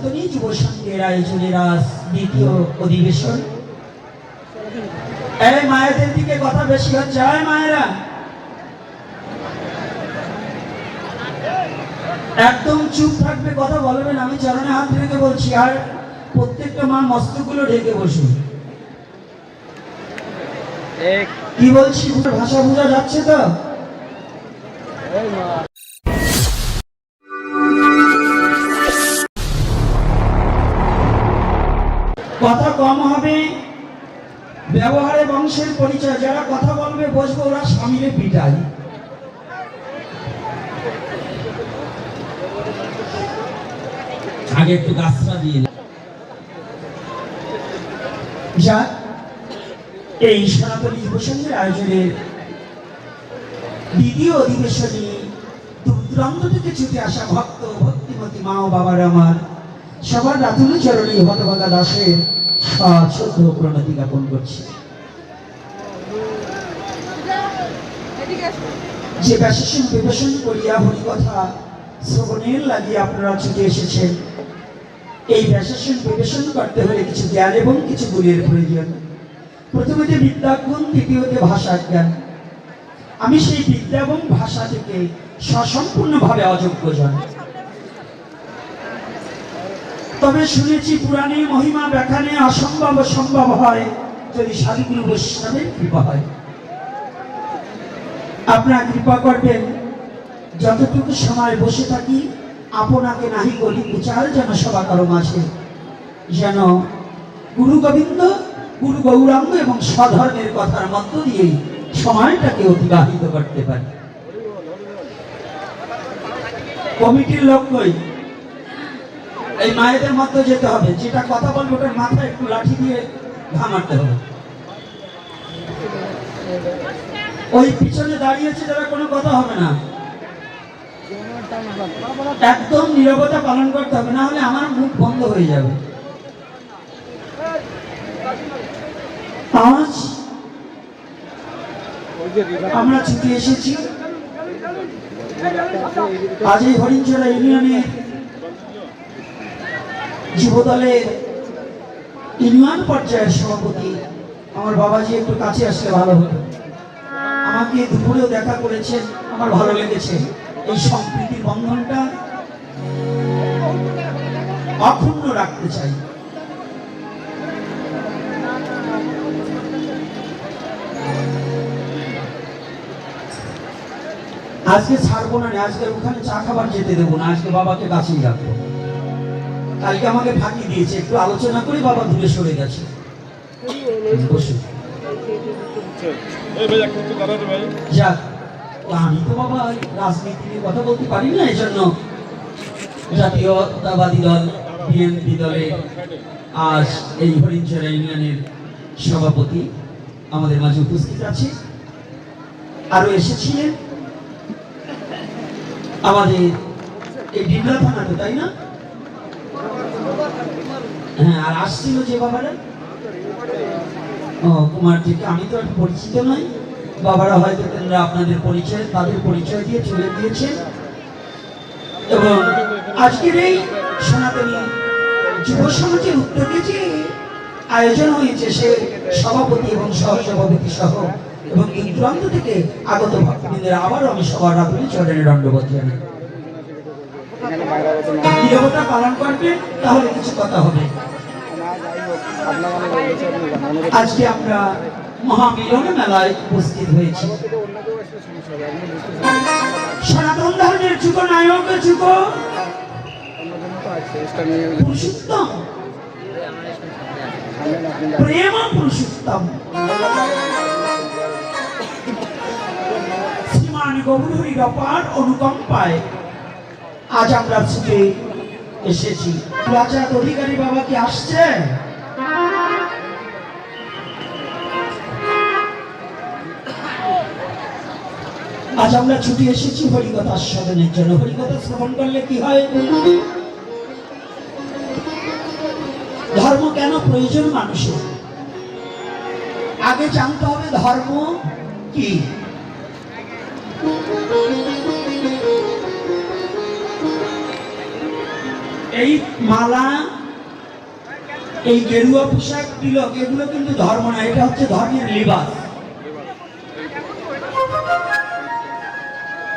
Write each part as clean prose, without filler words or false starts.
সনাতনী যুব সংঘের আয়োজনের আজ দ্বিতীয় অধিবেশন। এই মায়েদের দিকে কথা বেশি হচ্ছে। হয় মায়েরা, একদম চুপ থাকবে, কথা বলবেন। আমি চরণে হাত রেখে বলছি, আর প্রত্যেকটা মা মস্তকগুলো ঢেকে বসুন। কি বলছি ভাষা বোঝা যাচ্ছে তো? কথা কম হবে, ব্যবহারে বংশের পরিচয়। যারা কথা বলবে বসবো, ওরা স্বামীরে পিটায়। আগে একটু গাছটা দিয়ে যা। এই সনাতনী যুব সংঘের আয়োজনের দ্বিতীয় অধিবেশনে দূর দূরান্ত থেকে ছুটে আসা ভক্ত ভক্তিমতী মা ও বাবার আমার সবার রাতুল চরণে হতভাগা দাসের সশ্রদ্ধ প্রণতি জ্ঞাপন করছি। যে ব্যাসেশন বিবেচন করিয়া হরিকথা শ্রবণের লাগিয়ে আপনারা ছুটে এসেছেন, এই ব্যাসেশন বিবেচন করতে হলে কিছু জ্ঞান এবং কিছু গুণের প্রয়োজন। প্রথমে বিদ্যাগুণ, দ্বিতীয়তে ভাষা জ্ঞান। আমি সেই বিদ্যা এবং ভাষা থেকে সসম্পূর্ণভাবে অযোগ্য জন। তবে শুনেছি পুরাণে মহিমা ব্যাখ্যানে অসম্ভব সম্ভব হয় যদি সাধুগুরু বৈষ্ণবের কৃপা হয়। আপনারা কৃপা করবেন, যতটুকু সময় বসে থাকি আপনাকে নাহি গলি বিচার যেন সভা কারো মাঝে, যেন গুরু গোবিন্দ, গুরু গৌরাঙ্গ এবং স্বধর্মের কথার মধ্য দিয়েই সময়টাকে অতিবাহিত করতে পারি। কমিটির লক্ষ্যই এই মায়েদের মধ্যে যেতে হবে। যেটা কথা বলবো ওটার মাথায় একটু লাঠি দিয়ে ঘামাতে হবে। ওই পিছনে দাঁড়িয়েছে যারা, কোনো কথা হবে না, একদম নীরবতা পালন করতে হবে, না হলে আমার মুখ বন্ধ হয়ে যাবে। আজ আমরা ছুটে এসেছি আজ এই হরিণছড়া ইউনিয়নের যুবদলের ইউনিয়ন পর্যায়ের সভাপতি আমার বাবাজি একটু কাছে আসলে ভালো হতো। আমাকে দুপুরেও দেখা করেছেন, আমার ভালো লেগেছে। এই সম্প্রীতির বন্ধনটা অক্ষুণ্ণ রাখতে চাই। আজকে ছাড়বো না, আজকে ওখানে চা খাবার যেতে দেবো না, আজকে বাবাকে কাছেই রাখবো। কালকে আমাকে ফাঁকি দিয়েছে, একটু আলোচনা করে বাবা দূরে সরে গেছে। যাক, আমি তো বাবা রাজনীতি নিয়ে কথা বলতে পারি না, এই জন্য জাতীয়তাবাদী দল বিএনপি দলের আজ এই হরিণছড়া ইউনিয়নের সভাপতি আমাদের মাঝে উপস্থিত আছে। আরো এসেছিলেন আমাদের এই ডিমলা থানাতে, তাই না? হ্যাঁ, আর আসছিল যে বাবারা কুমার থেকে, আমি তো আর পরিচিত নই। বাবারা হয়তো তোমরা আপনাদের পরিচয়, তাদের পরিচয় দিয়ে চলে দিয়েছেন। এবং আজকের এই সনাতনী যুব সমাজের উদ্যোগে যে আয়োজন হয়েছে, সে সভাপতি এবং সহসভাপতি সহ এবং এই দূরান্ত থেকে আগত ভক্তবৃন্দের আবারও আমি সবার রাতুল চরণে দণ্ডবোধ জানাই। নীরবতা পালন করবে, তাহলে কিছু কথা হবে। আজকে আমরা মহামিলন মেলায় উপস্থিত হয়েছি। সনাতন ধর্মের যুগ নায়ক, যুগ পুরুষোত্তম, প্রেম পুরুষোত্তম শ্রীমান গৌরহরির অপার অনুকম্পায় আজ আমরা ছুটে এসেছি। রাজাত অধিকারী বাবা কি আসছে? আজ আমরা ছুটে এসেছি হরিকথা আস্বাদনের জন্য। হরিকথা শ্রবণ করলে কি হয়? ধর্ম কেন প্রয়োজন মানুষের, আগে জানতে হবে ধর্ম কি। এই মালা, এই গেরুয়া পোশাক, তিলক, এগুলো কিন্তু ধর্ম না, এটা হচ্ছে ধর্মের লিবাস।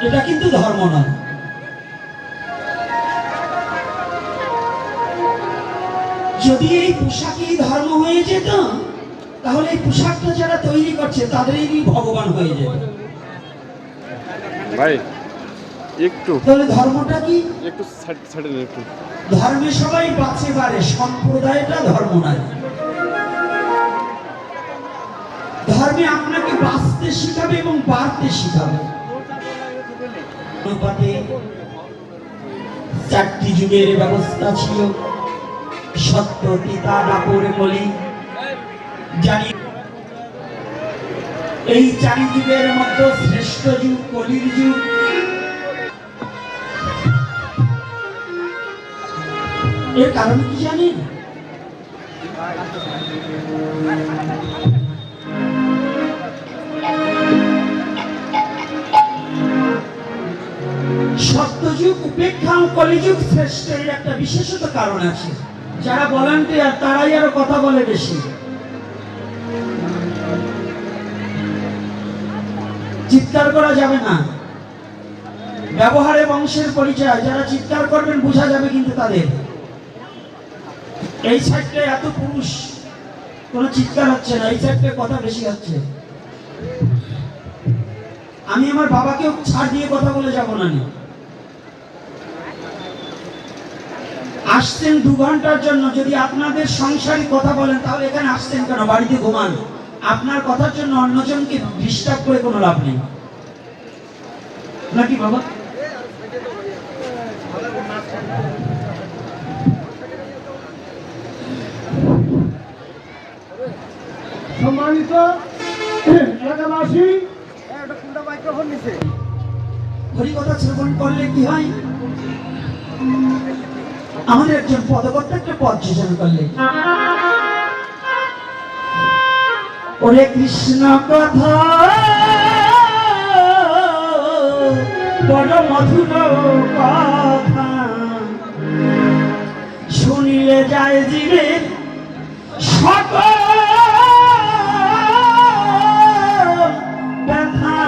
এটা কিন্তু ধর্ম না। যদি এই পোশাকই ধর্ম হয়ে যেত, তাহলে এই পোশাকটা যারা তৈরি করছে তাদেরই ভগবান হয়ে যেত। ভাই একটু তাহলে ধর্মটা কি? একটু ছাড়ে দেন একটু। ধর্মে সবাই বাঁচে পারে, সম্প্রদায়টা ধর্ম নয়। ধর্মে আপনাকে বাঁচতে শিখাবে এবং বাড়তে শিখাবে। অনুপাতে 4টি যুগের ব্যবস্থা ছিল, সত্য, তিতা, দাপর, কলি। জানি এই 4 যুগের মধ্যে শ্রেষ্ঠ যুগ কলির যুগ। এর কারণ কি জানেন? সত্যযুগ উপেক্ষা ও কলিযুগ শ্রেষ্ঠ, এর একটা বিশেষত কারণ আছে। যারা ভলান্টিয়ার তারাই আরো কথা বলে বেশি। চিৎকার করা যাবে না, ব্যবহারে বংশের পরিচয়। যারা চিৎকার করবেন বোঝা যাবে কিন্তু তাদের। এই সাইডটায় এত পুরুষ, কোনো চিৎকার হচ্ছে না, এই সাইডটায় কথা বেশি হচ্ছে। আমি আমার বাবাকেও ছাড় দিয়ে কথা বলে যাব না। আসছেন 2 ঘন্টার জন্য, যদি আপনাদের সংসারী কথা বলেন তাহলে এখানে আসছেন কেন? বাড়িতে ঘুমান। আপনার কথার জন্য অন্যজনকে ডিস্টার্ব করে কোনো লাভ নেই, নাকি বাবা? সম্মানিত এলাকাবাসী, হরিকথা শ্রবণ করলে কি হয়? আমাদের একজন পদকর্তা একটা পদ যোজন করলে, ওরে কৃষ্ণ কথা বড় মধুর কথা, শুনিলে যায় জীবের সকল ব্যথা।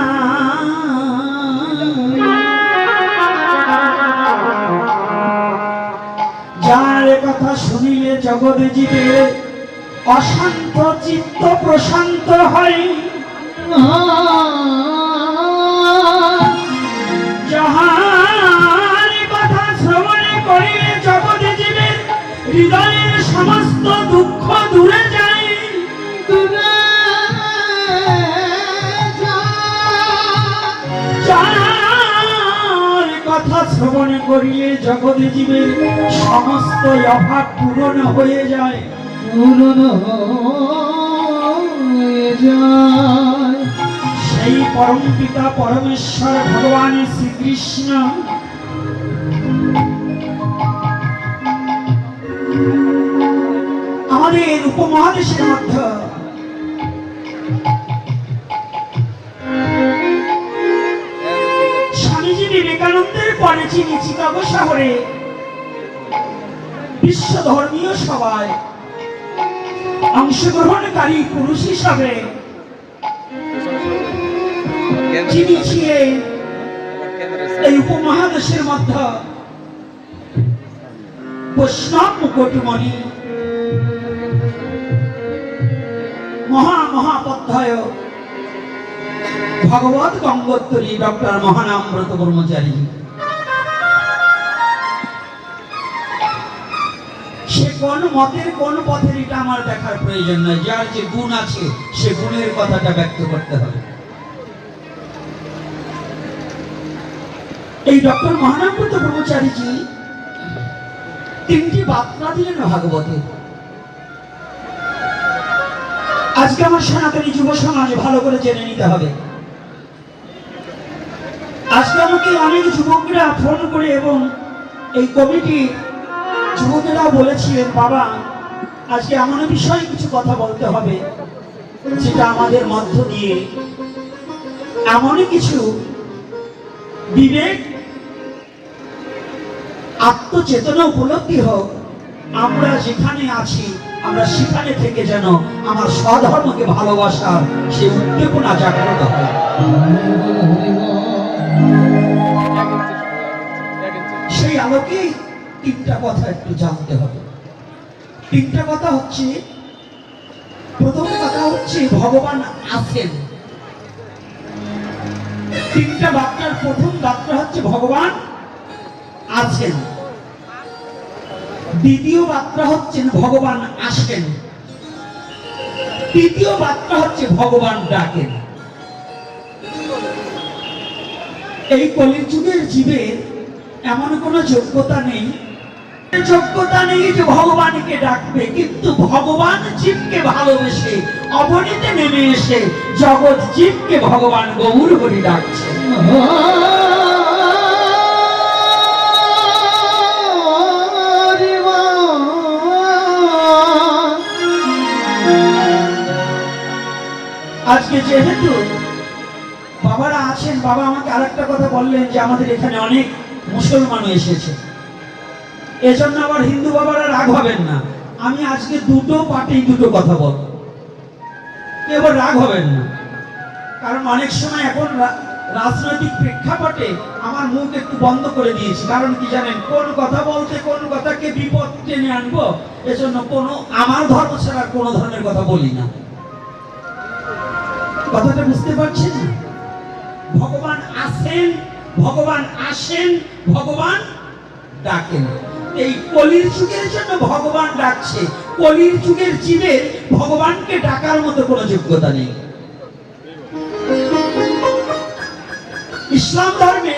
যার কথা শুনিলে জগৎ জীবের অশান্ত চিত্ত প্রশান্ত হয়, যাহার কথা শ্রবণে করিলে জগৎ জীবের হৃদয়ের সমস্ত দুঃখ দূরে যায়। যার কথা শ্রবণে করিলে জগৎ জীবের সমস্ত অভাব পূরণ হয়ে যায়। সেই পরম পিতা পরমেশ্বর ভগবান শ্রীকৃষ্ণ আমাদের উপমহাদেশের মধ্যে স্বামীজি বিবেকানন্দের পরে যিনি চিকাগো শহরে বিশ্ব ধর্মীয় সভায় অংশগ্রহণকারী পুরুষ হিসাবে যিনি ছিলেন এই উপমহাদেশের মধ্যে বৈষ্ণব মুকুটমণি মহাপধ্যায় ভগবত গঙ্গোত্তরী ডক্টর মহানামব্রত ব্রহ্মচারী। সে কোন মতের কোন পথের এটা আমার দেখার প্রয়োজন নয়, যার যে গুণ আছে সে গুণের কথাটা ব্যক্ত করতে হবে। এই ডক্টর মহানামব্রত ব্রহ্মচারীজি 3টি বার্তা দিলেন ভাগবতে। আজকে আমার সনাতনী যুব সমাজ ভালো করে জেনে নিতে হবে। আজকে আমাকে অনেক যুবকরা ফোন করে এবং এই কমিটি যুবকেরা বলেছিলেন, বাবা আজকে এমন বিষয়ে কিছু কথা বলতে হবে যেটা আমাদের মধ্য দিয়ে এমন কিছু বিবেক আত্মচেতনা উপলব্ধি হোক, আমরা যেখানে আছি আমরা সেখানে থেকে যেন আমার স্বধর্মকে ভালোবাসার সেই উদ্দীপনা জাগ্রত হয়। সেই আলোকে তিনটা কথা একটু জানতে হবে। তিনটা কথা হচ্ছে, প্রথম কথা হচ্ছে ভগবান আছেন। তিনটা বার্তার প্রথম বার্তা হচ্ছে ভগবান আছেন। দ্বিতীয় বার্তা হচ্ছে ভগবান আসেন। তৃতীয় বার্তা হচ্ছে ভগবান ডাকেন। এই কলিযুগের জীবের এমন কোন যোগ্যতা নেই যে ভগবানকে ডাকবে, কিন্তু ভগবান জীবকে ভালোবেসে অবনীতে নেমে এসে জগৎ জীবকে ভগবান গৌর হরি ডাকছেন। আজকে যেহেতু বাবারা আছেন, বাবা আমাকে আরেকটা কথা বললেন যে আমাদের এখানে অনেক মুসলমান এসেছে, এজন্য আবার হিন্দু বাবারা রাগ হবেন না। আমি আজকে দুটো পার্টেই দুটো কথা বলবো, এবার রাগ হবেন না। কারণ অনেক সময় এখন রাজনৈতিক প্রেক্ষাপটে আমার মুখ একটু বন্ধ করে দিয়েছি। কারণ কি জানেন, কোন কথা বলতে কোন কথাকে বিপদ টেনে আনবো, এজন্য আমার ধর্ম ছাড়া কোনো ধরনের কথা বলি না। কথাটা বুঝতে পারছেন? ভগবান আছেন, ভগবান আসেন, ভগবান ডাকেন। এই কলির যুগের জন্য ভগবান ডাকছে। কলির যুগের জীবের ভগবানকে ডাকার মতো কোনো যোগ্যতা নেই। ইসলাম ধর্মে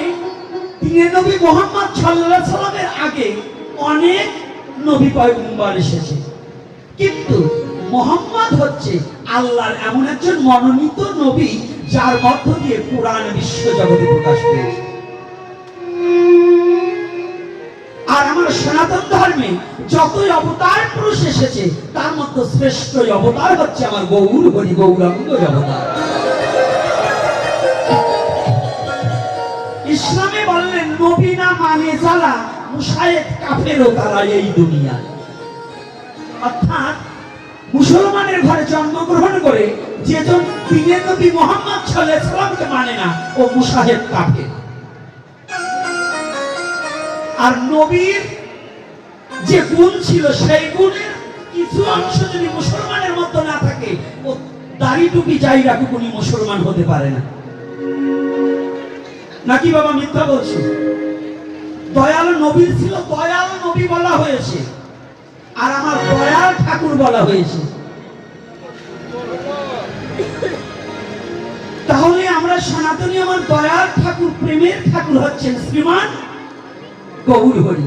তিনে নবী মুহাম্মদ সাল্লাল্লাহু আলাইহি সাল্লামের আগে অনেক নবী পয়গম্বর এসেছে, কিন্তু মুহাম্মদ হচ্ছে আল্লাহর এমন একজন মনোনীত নবী যার মধ্য দিয়ে কোরআন বিশ্ব জগতে প্রকাশ পেয়েছে। আর আমার সনাতন ধর্মে যতই অবতার পুরুষ এসেছে তার মধ্যে শ্রেষ্ঠ অবতার হচ্ছে আমার গৌর হরি গৌরাঙ্গ অবতার। ইসলামে বললেন নবী না মানে যারা মুশায়েত কাফেরও তারা এই দুনিয়ায়। অর্থাৎ মুসলমানের ঘরে জন্মগ্রহণ করে যেজন তিনের নবী মুহাম্মদ সাল্লাল্লাহু আলাইহি সাল্লামকে মানে না, ও মুশাহেদ কাফের। আর নবীর যে গুণ ছিল সেই গুণের কিছু অংশ যদি মুসলমানের মধ্যে না থাকে, ও দাড়ি টুপি যাই রাখুক উনি মুসলমান হতে পারে না। নাকি বাবা মিথ্যা বলছি? দয়াল নবীর ছিল দয়াল নবী বলা হয়েছে, আর আমার দয়াল ঠাকুর বলা হয়েছে। তাহলে আমরা সনাতনী আমার দয়াল ঠাকুর, প্রেমের ঠাকুর হচ্ছেন শ্রীমান গৌর হরি।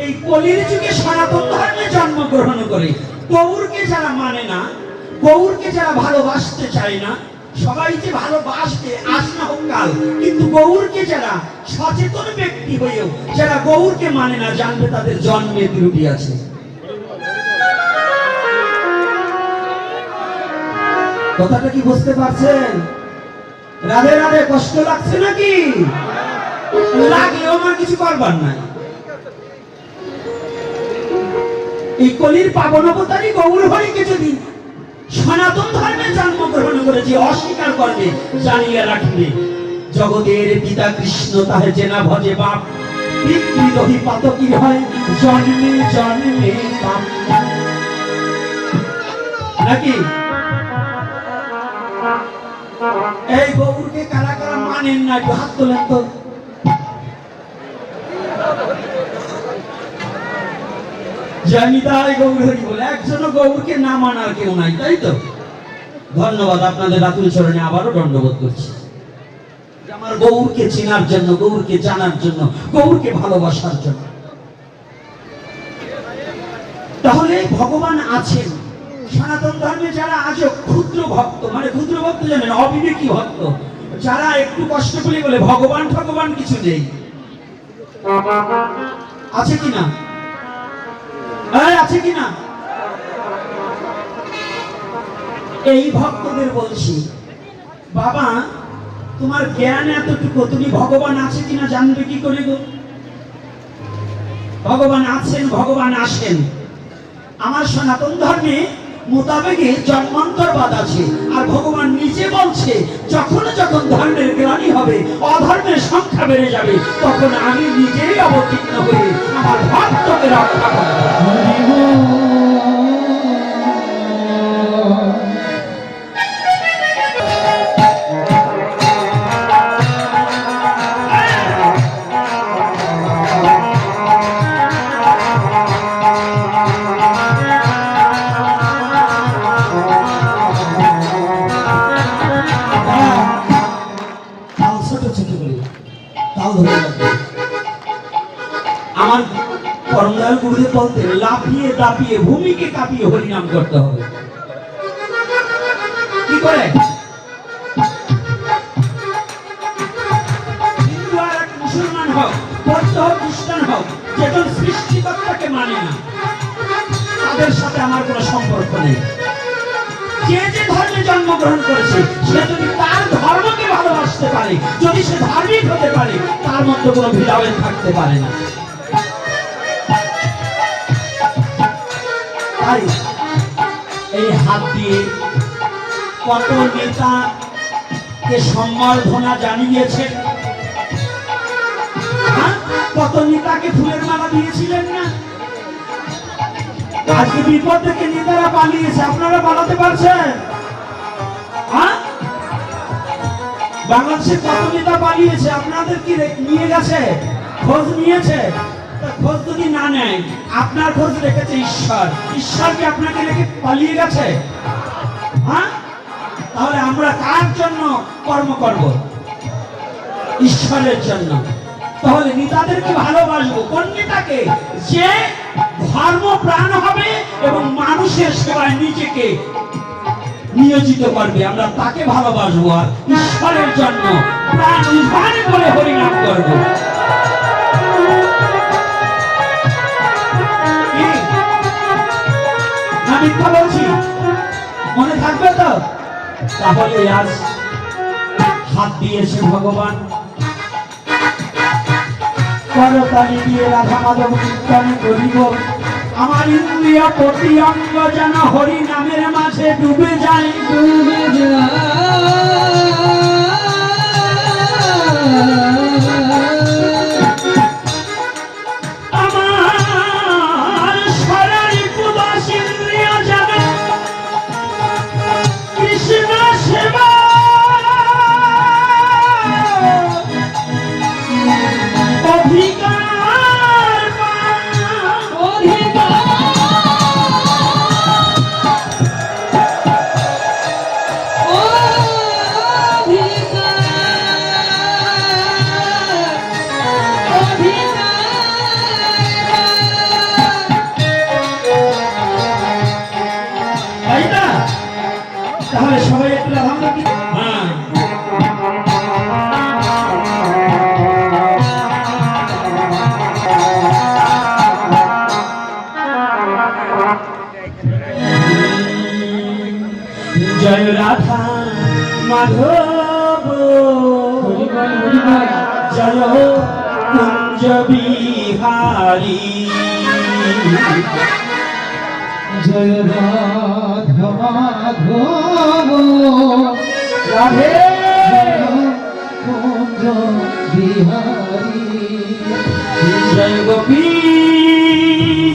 এই কলির যুগে সনাতন ধর্মে জন্মগ্রহণ করে গৌরকে যারা মানে না, গৌরকে যারা ভালোবাসতে চায় না, সবাই যে ভালোবাসবে আজ না হোক কাল, কিন্তু গৌরকে যারা সচেতন ব্যক্তি হয়েও যারা গৌরকে মানে না, জানবে তাদের জন্মে ত্রুটি আছে। কথাটা কি বুঝতে পারছেন? রাধে রাধে। কষ্ট লাগছে নাকি? লাগলেও আমার কিছু করবার নাই। এই কলির পাবন অবতারী গৌর হরিকে যদি সনাতন ধর্মে জন্মগ্রহণ করে যে অস্বীকার করবে, জানিয়ে রাখবে জগতের পিতা কৃষ্ণ তাহে জেনা ভজে বাপ, পিতৃদহি পাতকী হয় জন্মে জন্মে পাপ। নাকি এই গৌরকে কারা কারা মানেন না? একটু হাত তোলেন তো। জয়নিতাই গৌর হরি বলে একজনও গৌরকে না মানার কেউ নাই, তাই তো? ধন্যবাদ, আপনাদের রাতুল চরণে আবারও দণ্ডবোধ করছি আমার গৌরকে চেনার জন্য, গৌরকে জানার জন্য, গৌরকে ভালোবাসার জন্য। তাহলে ভগবান আছেন। সনাতন ধর্মে যারা আজও ক্ষুদ্র ভক্ত, মানে ক্ষুদ্র ভক্ত জানেন, অবিবেকী ভক্ত, যারা একটু কষ্ট করে বলে ভগবান ভগবান কিছু নেই, আছে কিনা? আছে কিনা? এই ভক্তদের বলছি, বাবা তোমার জ্ঞান এতটুকু, তুমি ভগবান আছে কিনা জানবে কি করে গো? ভগবান আছেন, ভগবান আসেন। আমার সনাতন ধর্মে মোতাবেকে জন্মান্তরবাদ আছে, আর ভগবান নিজে বলছে যখন যখন ধর্মের গ্লানি হবে, অধর্মের সংখ্যা বেড়ে যাবে, তখন আমি নিজেই অবতীর্ণ হয়ে আমার ভক্তকে রক্ষা করব। তাল ছোট ছোট করে তাল ধরে রাখবে। আমার পরমদয়াল গুরুদেব বলতেন, লাফিয়ে দাপিয়ে ভূমিকে কাঁপিয়ে হরিনাম করতে হবে। কি করে? হিন্দু আর এক মুসলমান হোক, বৌদ্ধ হোক, খ্রিস্টান হোক, যেজন সৃষ্টিকর্তাকে মানে না, তাদের সাথে আমার কোনো সম্পর্ক নেই। যে যে ধর্মে জন্মগ্রহণ করেছে, সে যদি তার ধর্মকে ভালোবাসতে পারে, যদি সে ধার্মিক হতে পারে, তার মধ্যে কোনো ভেদাভেদ থাকতে পারে না। তাই এই হাত দিয়ে কত নেতাকে সম্বর্ধনা জানিয়েছেন, কত নেতাকে ফুলের মালা দিয়েছিলেন না? আজকে বিপদ থেকে নেতারা পালিয়েছে, আপনারা পালাতে পারছেন? বাংলাদেশে কত নেতা পালিয়েছে, আপনাদের কি নিয়ে গেছে? খোঁজ নিয়েছে? খোঁজ যদি না নেয়, আপনার খোঁজ রেখেছে ঈশ্বর। ঈশ্বর কি আপনাকে রেখে পালিয়ে গেছে? তাহলে আমরা কার জন্য কর্ম করব? ঈশ্বরের জন্য। তাহলে নেতাদেরকে ভালোবাসবো। কোন নেতাকে? যে ধর্ম প্রাণ হবে এবং মানুষের সেবায় নিজেকে নিয়োজিত করবে, আমরা তাকে ভালোবাসবো। আর ঈশ্বরের জন্য প্রাণ উজাড় করে হরিনাম করব। না মিথ্যা বলছি? মনে থাকবে তো? তাহলে আজ হাত দিয়েছে ভগবান, করতালি দিয়ে রাধা মাধব কীর্তন করিব। আমার ইন্দ্রিয় প্রতি অঙ্গ যেন হরি নামের মাঝে ডুবে যায়, ডুবে যায়। আমার শরীর উদাস ইন্দ্রিয় যেন কৃষ্ণ সেবা অধিকার তাহলে সবাই একটু রাধা কি? হ্যাঁ, জয় রাধা মাধব জয় কুঞ্জ বিহারী, জয় রাধা মাধব রাধে কুঞ্জ বিহারী, জয় গোপী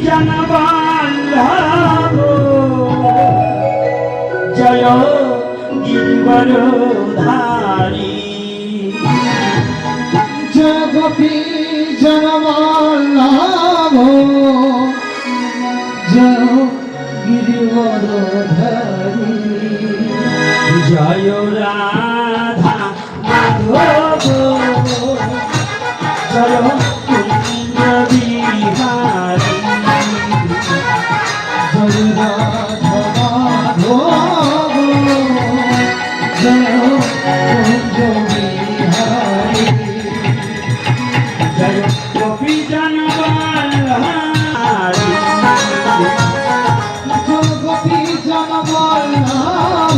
জনবল্লভ জয় গিরিবরধারী, জয় গোপী জনবল্লভ জয় গিরিবরধারী, জয় রাধা মাধব জয় কুঞ্জ বিহারী, জয় রাধা মাধব জয় কুঞ্জ বিহারী, জয় গোপী জনবল্লভারী, জয় গোপী জনবল্লভ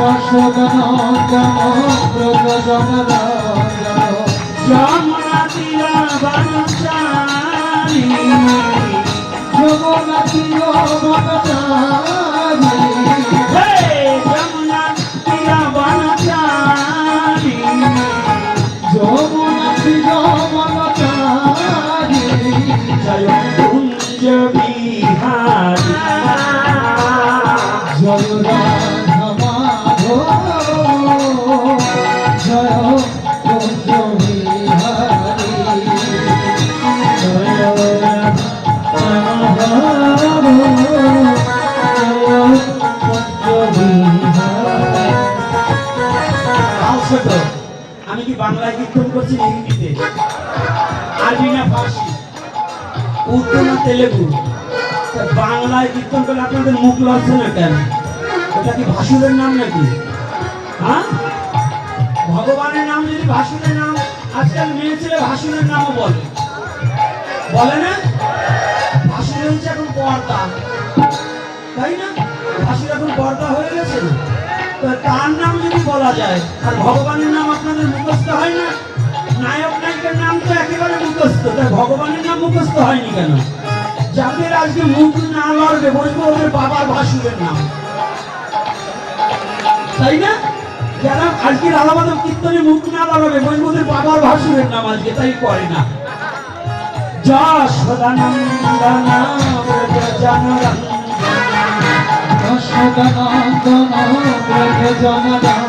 যশোদানন্দন ব্রজ জনরঞ্জন যমুনা তীরা বনচারী যমুনা তীর বনচারী হে যমুনা তীরা বনচারী যমুনা তীর বনচারী জয় কুঞ্জ বিহারী জয় রাধা মাধব জয় কুঞ্জ বিহারী জয় রাধা মাধব জয় কুঞ্জ বিহারী। ছোট আমি কি বাংলায় কীর্তন করছি না হিন্দিতে, আরবি না ফার্সি, উর্দু না তেলেগু? তা বাংলায় কীর্তন করলে আপনাদের মুখ লড়ছে না কেন? ওটা কি ভাসুরের নাম নাকি? হ্যাঁ, ভগবানের নাম যদি ভাসুরের নাম, আজকাল মেয়ে ছেলে ভাসুরের নামও বলে, বলে না? ভাসুর হচ্ছে এখন পর্দা, তাই না? ভাসুর এখন পর্দা হয়ে গেছে না? তো তার নাম যদি বলা যায়, আর ভগবানের নাম আপনাদের মুখস্থ হয় না? নায়ক নায়িকার নাম তো একেবারে মুখস্থ, তাই ভগবানের নাম মুখস্থ হয়নি কেন? যাদের আজকে মুখ না লড়বে, বলবো ওদের বাবার ভাসুরের নাম, তাই না? যারা আজকের আলাদা কীর্তনে মুখ না লড়াবে, বলবো ওদের বাবার ভাসুরের নাম আজকে, তাই করে না। যশোদানন্দন ব্রজ জনরঞ্জন যশোদানন্দন ব্রজ জনরঞ্জন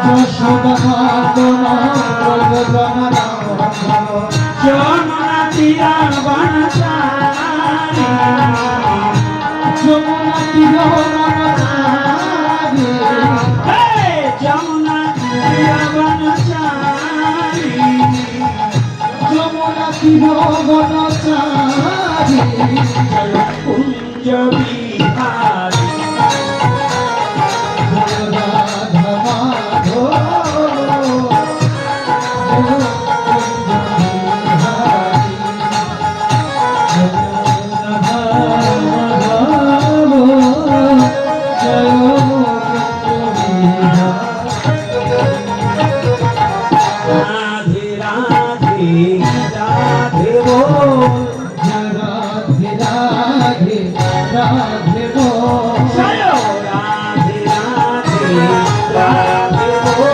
যশোদানন্দন ব্রজ জনরঞ্জন যমুনা তীরা বনচারী যমুনা তীর বনচারী হে যমুনা তীরা বনচারী যমুনা তীর বনচারী জয় কুঞ্জ বিহারী জয় রাধা মাধব জয় কুঞ্জ বিহারী জয় রাধা মাধব জয় কুঞ্জ বিহারী রাধে রাধে রাধে বল রাধে রাধে রাধে বল জয় রাধে রাধে রাধে বল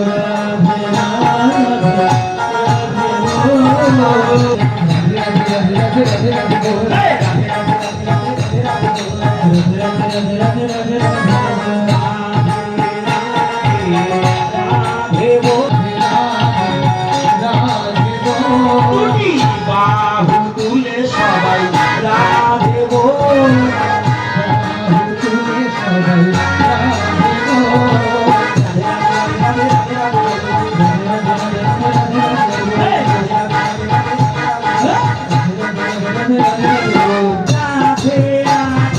রাধে রাধে রাধে বল রাধে রাধে রাধে রাধে বল হে রাধে রাধে রাধে রাধে রাধে রাধে বল রাধে বল দুটি বাহু তুলে সবাই রাধে বল তুমি সবাই রাধে বল রাধে রাধে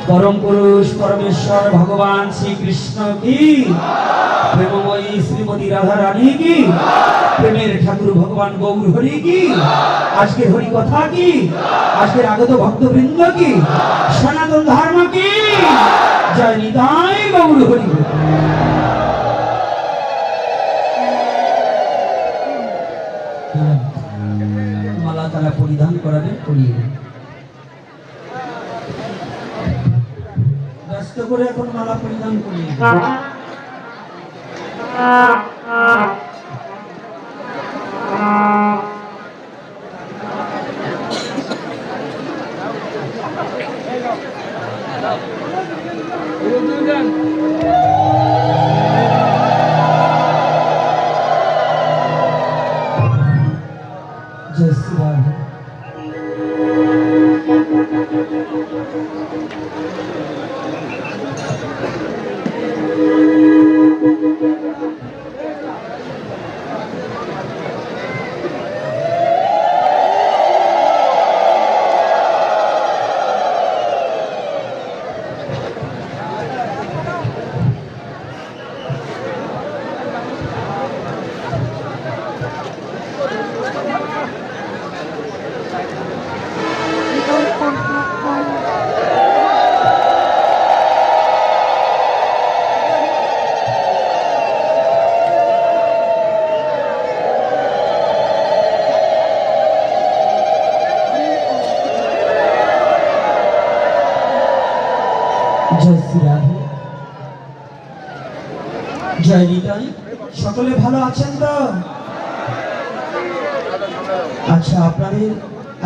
परम पुरुष परमेश्वर भगवान श्री कृष्ण की प्रेममयी श्रीमती राधा रानी की प्रेमेर ठाकुर भगवान गौर हरि की आज के हरि कथा की आज के आगत भक्तवृंद की सनातन धर्म की जय निताय गौर हरि। माला ताला परिधान कराबेन करिए ব্যস্ত করে এখন মালা পরিধান করিয়ে जय श्री राधे। জয় শ্রী রাধে, জয় নিতাই। সকলে ভালো আছেন তো? আচ্ছা, আপনাদের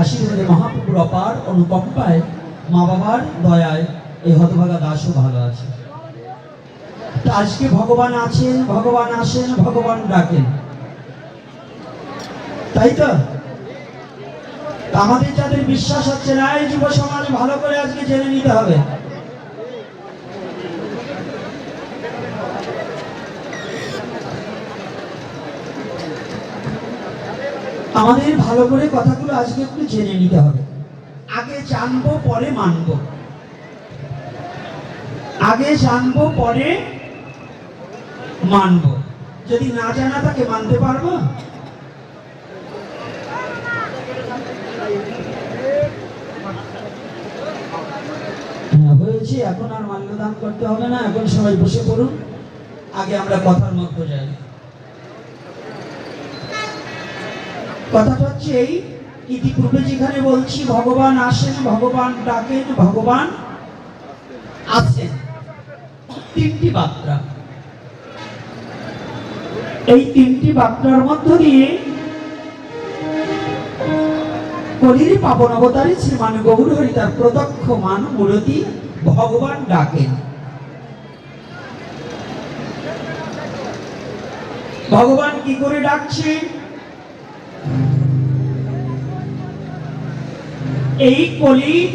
আশীর্বাদে, মহাপ্রভুর অপার অনুকম্পায়, মা বাবার দয়ায় এই হতভাগা দাসও ভালো আছে। তো আজকে ভগবান আছেন, ভগবান আসেন, ভগবান ডাকেন, তাই তো? আমাদের যাদের বিশ্বাস হচ্ছে না, এই যুব সমাজ ভালো করে আজকে জেনে নিতে হবে। আমাদের ভালো করে কথাগুলো আজকে একটু জেনে নিতে হবে। আগে জানবো পরে মানবো, আগে জানবো পরে মানবো। যদি না জানা তাকে মানতে পারবো? হয়েছে, এখন আর মাল্যদান করতে হবে না, এখন সবাই বসে পড়ুন। আগে আমরা কথার মধ্যে যাই। কথাটা হচ্ছে এই, ইতিপূর্বে যেখানে বলছি ভগবান আসেন, ভগবান ডাকেন, ভগবান আছেন, তিনটি বার্তা। এই তিনটি বার্তার মধ্য দিয়ে কলির পাবন অবতারী শ্রীমান গৌর হরি তার প্রত্যক্ষ মান মূরতি ভগবান ডাকেন। ভগবান কি করে ডাকছে? এই কলির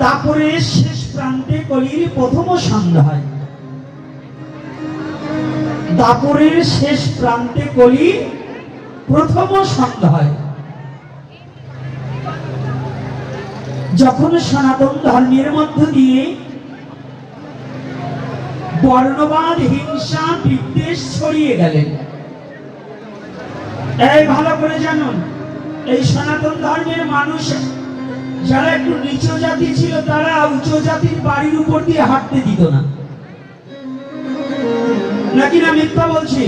তারপরে শেষ প্রান্তে, কলির প্রথম সন্ধ্যায়, দাপরের শেষ প্রান্তে কলির প্রথম সন্ধ্যায়, যখন সনাতন ধর্মের মধ্য দিয়ে বর্ণবাদ, হিংসা, বিদ্বেষ ছড়িয়ে গেলেন। এই ভালো করে জানুন, এই সনাতন ধর্মের মানুষ যারা একটু নিচু জাতি ছিল, তারা উচ্চ জাতির বাড়ির উপর দিয়ে হাঁটতে দিত না, নাকি না মিথ্যা বলছি?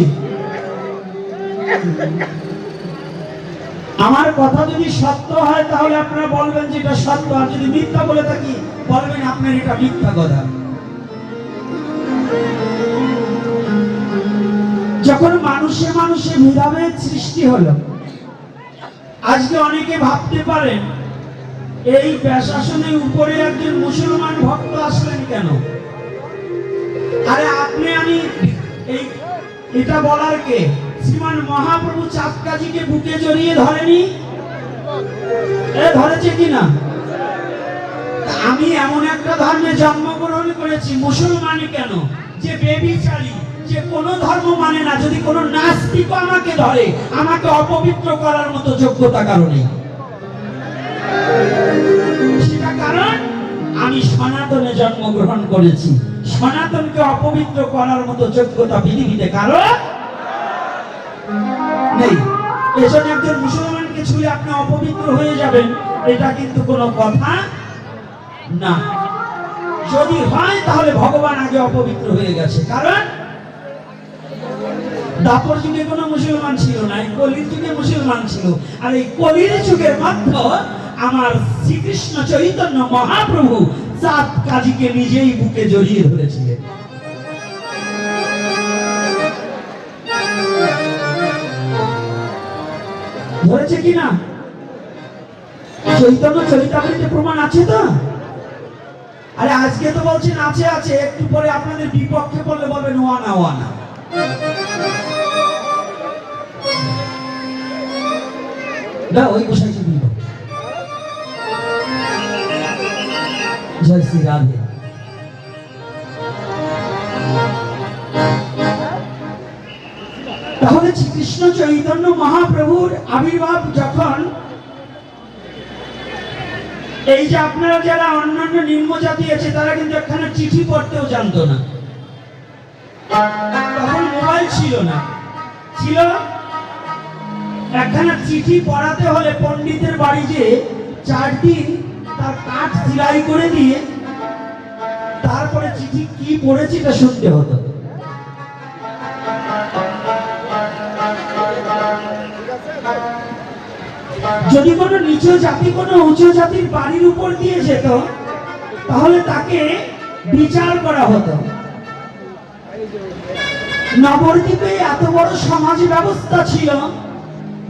আমার কথা যদি সত্য হয় তাহলে আপনারা বলবেন যে এটা সত্য, আর যদি মিথ্যা বলে থাকি বলবেন আপনার এটা মিথ্যা কথা। যখন মানুষে মানুষে ভেদাভেদ সৃষ্টি হলো, আজকে অনেকে ভাবতে পারেন এই প্রশাসনের উপরে একজন মুসলমান ভক্ত আসলেন কেন? আরে আপনি আমি এই এটা বলার কে? শ্রীমান মহাপ্রভু চাঁদকাজিকে বুকে জড়িয়ে ধরেনি? ধরেছে কিনা? আমি এমন একটা ধর্মে জন্মগ্রহণ করেছি, মুসলমানই কেন, যে বেবিচারী, যে কোনো ধর্ম মানে না, যদি কোনো নাস্তিক আমাকে ধরে, আমাকে অপবিত্র করার মতো যোগ্যতা কারণে, সেটা কারণ আমি সনাতনে জন্মগ্রহণ করেছি। সনাতনকে অপবিত্র করার মতো যোগ্যতা পৃথিবীতে কারো নেই। এজন্য একজন মুসলমানকে ছুঁলে আপনি অপবিত্র হয়ে যাবেন, এটা কিন্তু কোনো কথা না। যদি হয় তাহলে ভগবান আগে অপবিত্র হয়ে গেছে, কারণ দাপর যুগে কোনো মুসলমান ছিল না, এই কলির যুগে মুসলমান ছিল। আর এই কলির যুগের মধ্যে আমার শ্রীকৃষ্ণ চৈতন্য মহাপ্রভু চাঁদ কাজীকে নিজেই বুকে জড়িয়ে ধরেছিলেন। ধরেছে কিনা? চৈতন্য চরিতামৃতে প্রমাণ আছে তো? আরে আজকে তো বলছেন আছে আছে, একটু পরে আপনাদের বিপক্ষে বললে বলবেন ওয়ানা ওয়ানা। না, ওই বসাইছে দিব। জয় শ্রী রাধে। তাহলে শ্রীকৃষ্ণ চৈতন্য মহাপ্রভুর আবির্ভাব যখন, এই যে আপনারা যারা অন্যান্য নিম্ন জাতি আছে তারা কিন্তু এখানে চিঠি পড়তেও জানতো না, তখন মোবাইল ছিল না, ছিল একখানা চিঠি পড়াতে হলে পণ্ডিতের বাড়ি যে 4 দিন তার কাঠ সেলাই করে দিয়ে তারপরে চিঠি কি পড়েছে এটা শুনতে হতো। যদি কোনো নিচু জাতি কোনো উঁচু জাতির বাড়ির উপর দিয়ে যেত, তাহলে তাকে বিচার করা হতো। নবদ্বীপে এত বড় সমাজ ব্যবস্থা ছিল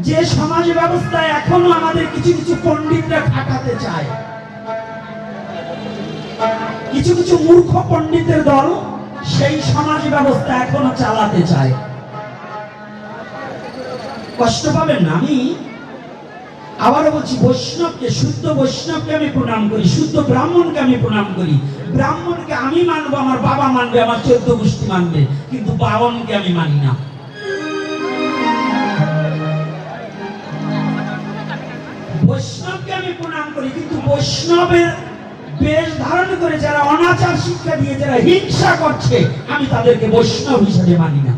যে সমাজ ব্যবস্থায় এখনো আমাদের কিছু কিছু পণ্ডিতরা খাটাতে চায়। কিছু কিছু মূর্খ পণ্ডিতের দল সেই সমাজ ব্যবস্থা এখনো চালাতে চায়। কষ্ট পাবেন না, আমি আবারও বলছি, বৈষ্ণবকে, শুদ্ধ বৈষ্ণবকে আমি প্রণাম করি, শুদ্ধ ব্রাহ্মণকে আমি প্রণাম করি। ব্রাহ্মণকে আমি মানবো, আমার বাবা মানবে, আমার 14 গোষ্ঠী মানবে, কিন্তু বামনকে আমি মানি না। বৈষ্ণবকে আমি প্রণাম করি, কিন্তু বৈষ্ণবের বেশ ধারণ করে যারা অনাচার শিক্ষা দিয়ে যারা হিংসা করছে, আমি তাদেরকে বৈষ্ণব হিসেবে মানি না।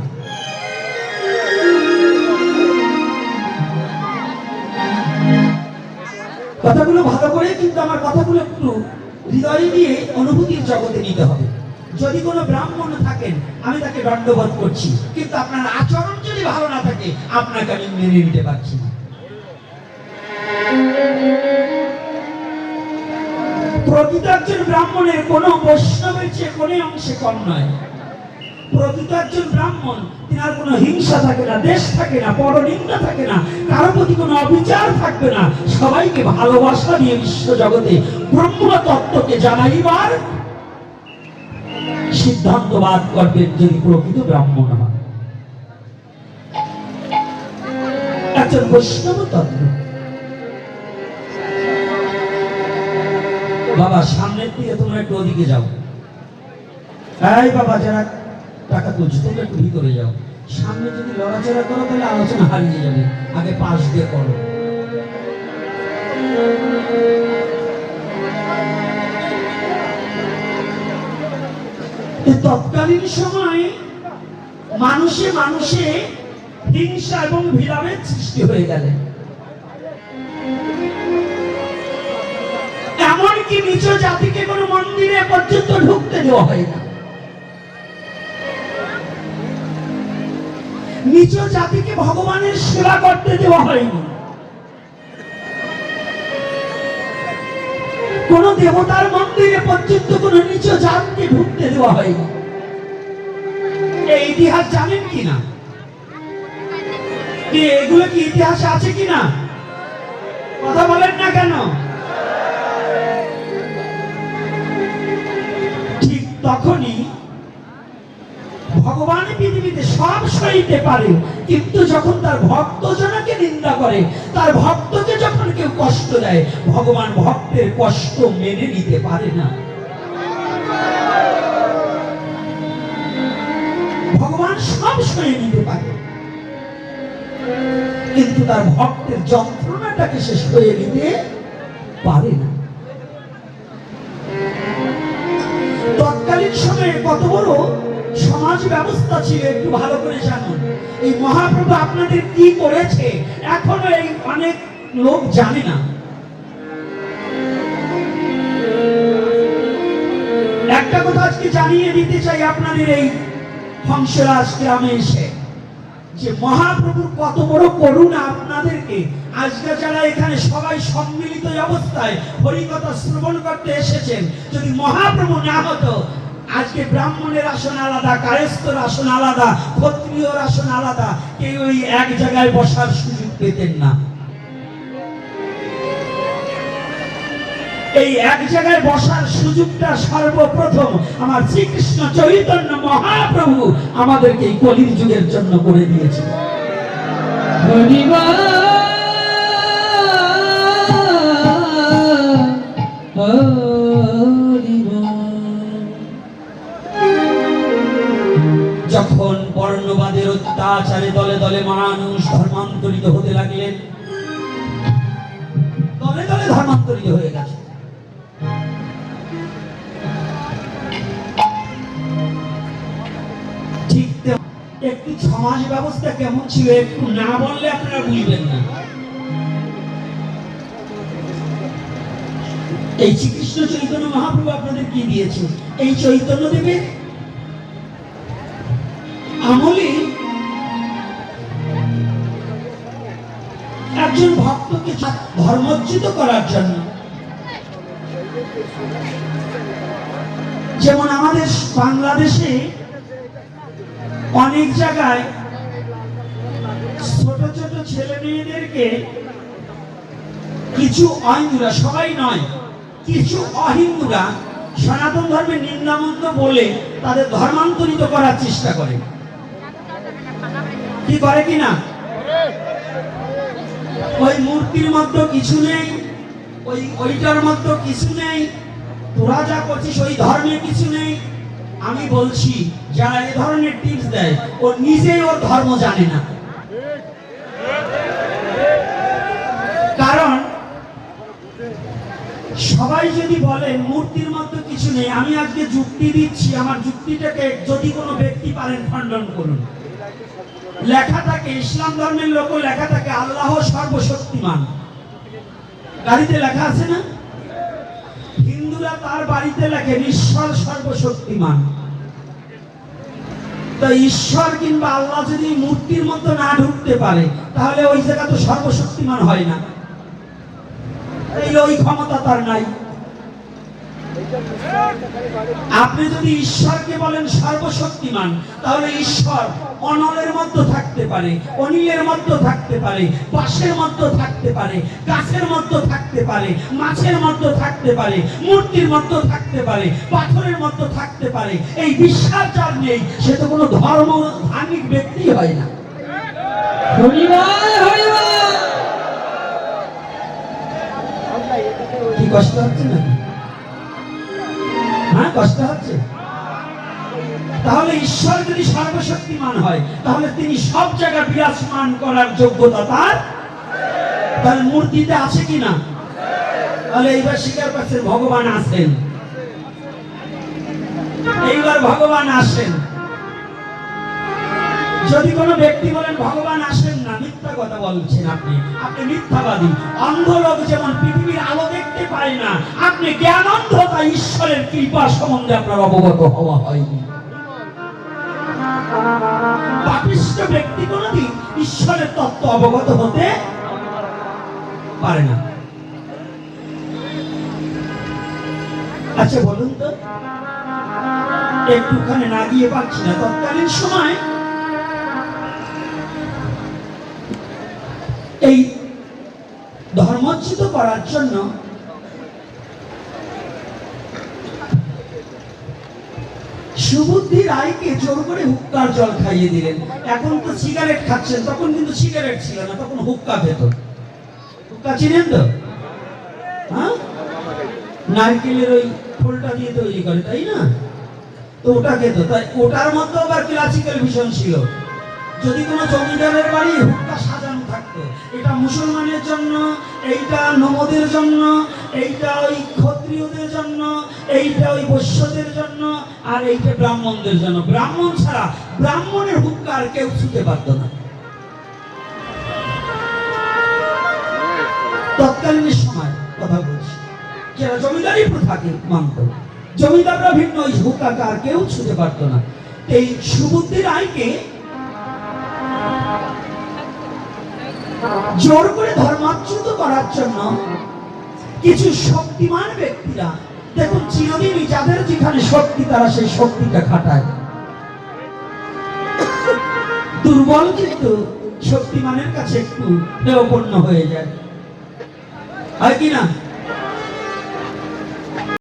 কথাগুলো ভালো করে, কিন্তু আমার কথাগুলো একটু হৃদয়ে দিয়ে অনুভূতির জগতে নিতে হবে। যদি কোনো ব্রাহ্মণ থাকেন, আমি তাকে দণ্ডবোধ করছি, কিন্তু আপনার আচরণ যদি ভালো না থাকে, আপনাকে আমি মেনে নিতে পারছি না। প্রকৃত একজন ব্রাহ্মণের কোন বৈষ্ণবের চেয়ে কোনো অংশে কম নয়। প্রকৃত একজন ব্রাহ্মণ, তিনার কোনো হিংসা থাকে না, দেশ থাকে না, পরনিন্দা থাকে না, কারো প্রতি কোনো অবিচার থাকবে না, সবাইকে ভালোবাসা দিয়ে বিশ্ব জগতে ব্রহ্ম তত্ত্বকে জানাইবার সিদ্ধান্তবাদ করবেন যদি প্রকৃত ব্রাহ্মণ হন, একজন বৈষ্ণব তত্ত্ব। বাবা সামনের দিকে, তোমরা একটু ওদিকে যাও। এই বাবা, যারা টাকা তুলছো তোমরা একটু ভিতরে যাও। সামনে যদি লড়াচড়া করো তাহলে আলোচনা হারিয়ে যাবে, আগে পাশ দিয়ে করো। তৎকালীন সময় মানুষে মানুষে হিংসা এবং ভিড়াবের সৃষ্টি হয়ে গেলে, এমনকি নিচ জাতিকে কোনো মন্দিরে পর্যন্ত ঢুকতে দেওয়া হয় না। নিচ জাতিকে ভগবানের সেবা করতে দেওয়া হয়নি। কোন দেবতার মন্দিরে পর্যন্ত কোন নিচ জাতিকে ঢুকতে দেওয়া হয়নি। এই ইতিহাস জানেন কিনা? এগুলো কি ইতিহাসে আছে কিনা? কথা বলেন না কেন? ঠিক তখনই ভগবান পৃথিবীতে সব সইতে পারে, কিন্তু যখন তার ভক্তজনকে নিন্দা করে, তার ভক্তকে যখন কেউ কষ্ট দেয়, ভগবান ভক্তের কষ্ট মেনে নিতে পারে না। ভগবান সব সয়ে নিতে পারে, কিন্তু তার ভক্তের যন্ত্রণাটাকে সে সয়ে নিতে পারে না। তৎকালীন সময়ে কত বড় সমাজ ব্যবস্থা ছিল একটু ভালো করে জানুন। এই মহাপ্রভু আপনাদের কি করেছে এখনো এই অনেক লোক জানে না। একটা কথা আজকে জানিয়ে দিতে চাই আপনাদের এই হংসরাজ গ্রামে এসে, যে মহাপ্রভুর কত বড় করুণা আপনাদেরকে। আজকে যারা এখানে সবাই সম্মিলিত অবস্থায় হরিকথা শ্রবণ করতে এসেছেন, যদি মহাপ্রভু না হতো, আজকে ব্রাহ্মণের আসন আলাদা, কায়স্থর আসন আলাদা, ক্ষত্রিয়র আসন আলাদা, কেউ ওই এক জায়গায় বসার সুযোগ পেতেন না। এই এক জায়গায় বসার সুযোগটা সর্বপ্রথম আমার শ্রীকৃষ্ণ চৈতন্য মহাপ্রভু আমাদেরকে এই কলির যুগের জন্য করে দিয়েছে। যখন বর্ণবাদের অত্যাচারে দলে দলে মানুষ ধর্মান্তরিত হতে লাগলেন, দলে দলে ধর্মান্তরিত হয়ে গেছে, ঠিক একটি সমাজ ব্যবস্থা কেমন ছিল একটু না বললে আপনারা বুঝবেন না। এই শ্রীকৃষ্ণ চৈতন্য মহাপ্রভু আপনাদের কি দিয়েছে? এই চৈতন্য দেবের আমলে একজন ভক্তকে ধর্মচ্যুত করার জন্য যেমন আমাদের বাংলাদেশে অনেক জায়গায় ছোট ছোট ছেলে মেয়েদেরকে কিছু অহিন্দুরা, সবাই নয়, কিছু অহিন্দুরা সনাতন ধর্মের নিন্দামন্দ বলে তাদের ধর্মান্তরিত করার চেষ্টা করে। কি করে কিনা? ওই মূর্তির মধ্যে কিছু নেই, ওইটার মধ্যে কিছু নেই, তোরা যা করছিস ওই ধর্মে কিছু নেই। আমি বলছি যারা এই ধরনের টিপস দেয় ও নিজেই ওর ধর্ম জানে না। কারণ সবাই যদি বলে মূর্তির মধ্যে কিছু নেই, আমি আজকে যুক্তি দিচ্ছি, আমার যুক্তিটাকে যদি কোনো ব্যক্তি পারেন খণ্ডন করুন। লেখা থাকে, ইসলাম ধর্মের লোক লেখা থাকে আল্লাহ সর্বশক্তিমান, গাড়িতে লেখা আছে না? হিন্দুরা তার বাড়িতে লেখে ঈশ্বর সর্বশক্তিমান। তো ঈশ্বর কিংবা আল্লাহ যদি মূর্তির মধ্যে না ঢুকতে পারে তাহলে ওই জায়গা তো সর্বশক্তিমান হয় না, ওই ক্ষমতা তার নাই। আপনি যদি ঈশ্বরকে বলেন সর্বশক্তিমান, তাহলে ঈশ্বর অনলের মধ্যে থাকতে পারে, অনিলের মধ্যে থাকতে পারে, বাঁশের মধ্যে থাকতে পারে, গাছের মধ্যে থাকতে পারে, মাছের মধ্যে থাকতে পারে, মূর্তির মধ্যে থাকতে পারে, পাথরের মধ্যে থাকতে পারে। এই বিশ্বাস যার নেই সে তো কোনো ধর্ম ধার্মিক ব্যক্তি হয় না। কি কষ্ট হচ্ছে না? হ্যাঁ, কষ্ট হচ্ছে। তাহলে ঈশ্বর যদি সর্বশক্তিমান হয় তাহলে তিনি সব জায়গায় বিরাজমান করার যোগ্যতা তার, তাহলে মূর্তিতে আছে কিনা? তাহলে এইবার স্বীকার করছেন ভগবান আছেন, এইবার ভগবান আসেন। যদি কোনো ব্যক্তি বলেন ভগবান আসেন না, মিথ্যা কথা বলছেন আপনি, আপনি মিথ্যাবাদী। অন্ধ লোক যেমন পৃথিবীর আলো দেখতে পায় না, আপনি জ্ঞান অন্ধ, তাই ঈশ্বরের কৃপা সম্বন্ধে আপনার অবগত হওয়া হয়নি। পাপিষ্ঠ ব্যক্তি কোনদিন ঈশ্বরের তত্ত্ব অবগত হতে পারে না। আচ্ছা বলুন তো, একটুখানে না গিয়ে পাচ্ছি না, তৎকালীন সময় এই ধর্মচ্যুত করার জন্য সুবুদ্ধি রায়কে জোর করে হুক্কার জল খাইয়ে দিলেন। এখন তো সিগারেট খাচ্ছেন, তখন কিন্তু সিগারেট ছিল না, তখন হুক্কা খেত। হুক্কা চিনেন তো? হ্যাঁ, নারকেলের ওই ফুলটা দিয়ে তৈরি করে, তাই না? তো ওটা খেত। তাই ওটার মধ্যে আবার ক্লাসিক্যাল ভিশন ছিল। যদি কোনো জমিদারের বাড়ি হুক্কা সাজানো থাকতো, এটা মুসলমানের জন্য, এইটা নমদের জন্য, এইটা ওই ক্ষত্রিয়দের জন্য, এইটা ওই বৈশ্যদের জন্য, আর এইটা ব্রাহ্মণদের জন্য। ব্রাহ্মণ ছাড়া ব্রাহ্মণের হুক্কা আর কেউ ছুতে পারত না। তৎকালীন সময় কথা বলছি, যারা জমিদারি প্রথাকে মানত, জমিদাররা ভিন্ন, ওই হুক্কাকে আর কেউ ছুতে পারত না। এই সুবুদ্ধি রায়কে জোর করে ধর্মাচ্যুত করার জন্য কিছু শক্তিমান ব্যক্তিরা, দেখুন চিরদিনই যাদের যেখানে শক্তি তারা সেই শক্তিটা খাটায়। দুর্বল কিন্তু শক্তিমানের কাছে একটু হেয়পূর্ণ হয়ে যায়, হয় কিনা?